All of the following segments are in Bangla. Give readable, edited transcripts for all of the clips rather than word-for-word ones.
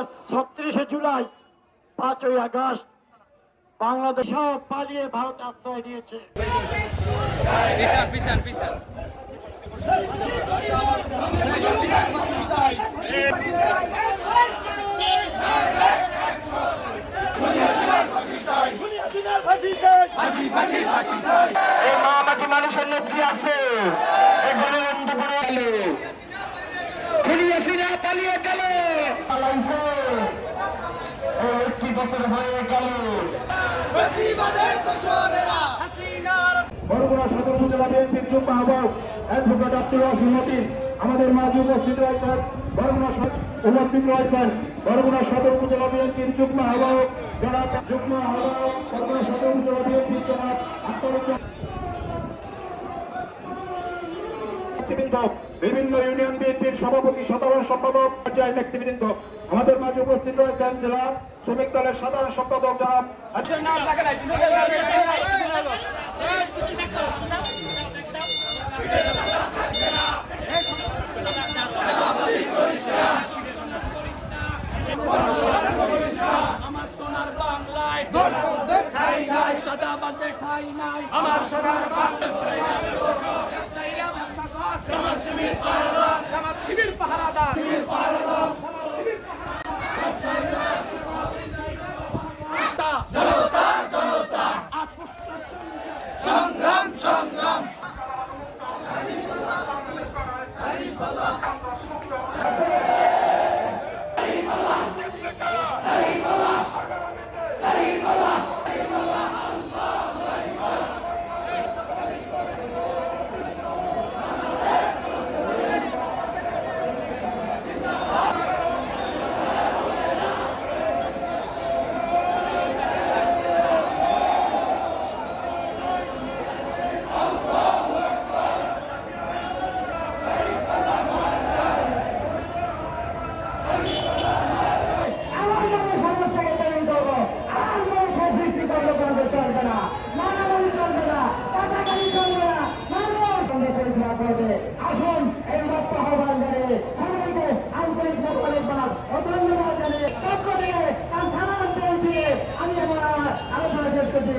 আজ ৩৬শে জুলাই ৫ই আগস্ট বাংলাদেশ পালিয়ে ভারত আশ্রয় নিয়েছে। এই মহামাটি মানুষের নেত্রী আছে, এই গণবন্ধু করে গেল, খুনিয়া পালিয়ে গেল, একটি বছর হয়ে গেল। বরগুনা সদর উপজেলা বিএনপির যুগ্ম আহ্বায়ক অ্যাডভোকেট আব্দুর রশিদ মতিন আমাদের মাঝে উপস্থিত রয়েছেন। বরগুনা সদর উপজেলা বিএনপির যুগ্ম আহ্বায়ক জনাব বরগুনা সদর উপজেলা বিএনপির জনাব বিভিন্ন ইউনিয়ন বিএনপির সভাপতি, সাধারণ সম্পাদক, পর্যায়ের নেতৃবৃন্দ আমাদের মাঝে উপস্থিত রয়েছেন। জেলা শ্রমিক দলের সাধারণ সম্পাদক জনাব আমার সোনার বাংলায় চাঁদাবাজে খাই নাই, আমার সোনার শিবির পাহারাদার সংগ্রাম সংগ্রাম আসুন এই রক্ত আহ্বান জানিয়ে সবাইকে আন্তরিক মোবারকবাদ ও ধন্যবাদ জানিয়ে পক্ষ থেকে সালাম পেয়েছি। আমি আমার আলোচনা শেষ করছি।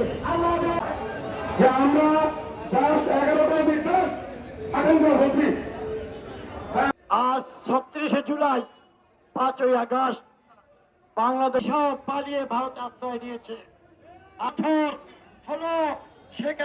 আমরা জাস্ট 11টার ভিতর আনন্দ হচ্ছি। আজ ৩৬শে জুলাই ৫ই আগস্ট বাংলাদেশ পালিয়ে ভারত আশ্রয় নিয়েছে। 18 হলো শেখ